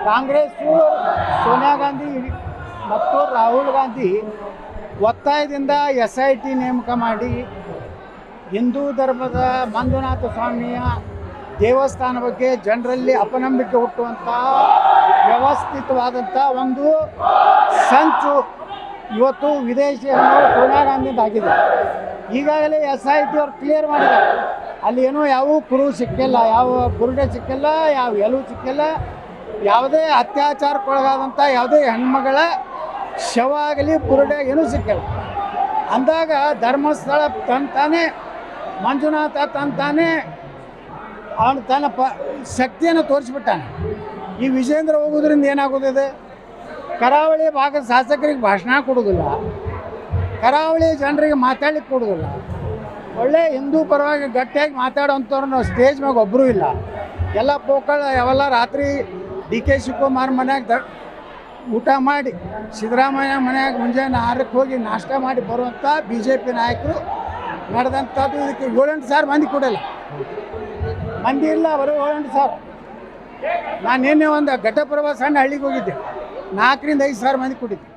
ಕಾಂಗ್ರೆಸ್ಸು ಸೋನಿಯಾ ಗಾಂಧಿ ಮತ್ತು ರಾಹುಲ್ ಗಾಂಧಿ ಒತ್ತಾಯದಿಂದ SIT ನೇಮಕ ಮಾಡಿ ಹಿಂದೂ ಧರ್ಮದ ಮಂಜುನಾಥ ಸ್ವಾಮಿಯ ದೇವಸ್ಥಾನ ಬಗ್ಗೆ ಜನರಲ್ಲಿ ಅಪನಂಬಿಕೆ ಹುಟ್ಟುವಂತಹ ವ್ಯವಸ್ಥಿತವಾದಂಥ ಒಂದು ಸಂಚು ಇವತ್ತು ವಿದೇಶಿಯನ್ನು ಸೋನಿಯಾ ಗಾಂಧಿಯಿಂದ ಆಗಿದೆ. ಈಗಾಗಲೇ SIT ಅವ್ರು ಕ್ಲಿಯರ್ ಮಾಡಿದ್ದಾರೆ. ಅಲ್ಲಿ ಏನೋ ಯಾವ ಕುರು ಸಿಕ್ಕಿಲ್ಲ, ಯಾವ ಬುರುಡೆ ಸಿಕ್ಕಿಲ್ಲ, ಯಾವ ಎಲು ಸಿಕ್ಕಿಲ್ಲ, ಯಾವುದೇ ಅತ್ಯಾಚಾರಕ್ಕೊಳಗಾದಂಥ ಯಾವುದೇ ಹೆಣ್ಮಗಳ ಶವ ಆಗಲಿ ಬುರುಡೆ ಏನೂ ಸಿಕ್ಕಿಲ್ಲ. ಅಂದಾಗ ಧರ್ಮಸ್ಥಳ ತಂತಾನೆ ಮಂಜುನಾಥ ತಂತಾನೆ ಅವನು ತನ್ನ ಶಕ್ತಿಯನ್ನು ತೋರಿಸ್ಬಿಟ್ಟಾನೆ. ಈ ವಿಜೇಂದ್ರ ಹೋಗೋದ್ರಿಂದ ಏನಾಗೋದಿದೆ? ಕರಾವಳಿ ಭಾಗದ ಶಾಸಕರಿಗೆ ಭಾಷಣ ಕೊಡೋದಿಲ್ಲ, ಕರಾವಳಿ ಜನರಿಗೆ ಮಾತಾಡ್ಲಿಕ್ಕೆ ಕೊಡೋದಿಲ್ಲ. ಒಳ್ಳೆ ಹಿಂದೂ ಪರವಾಗಿ ಗಟ್ಟಿಯಾಗಿ ಮಾತಾಡೋಂಥವ್ರು ನಾವು ಸ್ಟೇಜ್ ಮ್ಯಾಗ ಒಬ್ಬರೂ ಇಲ್ಲ. ಎಲ್ಲ ಪೋಕಳ ಯಾವೆಲ್ಲ ರಾತ್ರಿ DK ಶಿವಕುಮಾರ್ ಮನ್ಯಾಗ ಊಟ ಮಾಡಿ ಸಿದ್ದರಾಮಯ್ಯ ಮನ್ಯಾಗ ಮುಂಜಾನೆ 6ಕ್ಕೆ ಹೋಗಿ ನಾಷ್ಟ ಮಾಡಿ ಬರುವಂಥ BJP ನಾಯಕರು ನಡೆದಂಥದ್ದು. ಇದಕ್ಕೆ 7-8 ಸಾವಿರ ಮಂದಿ ಕೊಡಲ್ಲ, ಮಂದಿ ಇಲ್ಲ, ಬರೀ 7-8 ಸಾವಿರ. ನಾನು ನಿನ್ನೆ ಒಂದು ಘಟಪ್ರಭಾ ಸಣ್ಣ ಹಳ್ಳಿಗೆ ಹೋಗಿದ್ದೆ, 4-5 ಸಾವಿರ ಮಂದಿ ಕೊಟ್ಟಿದ್ದೆ.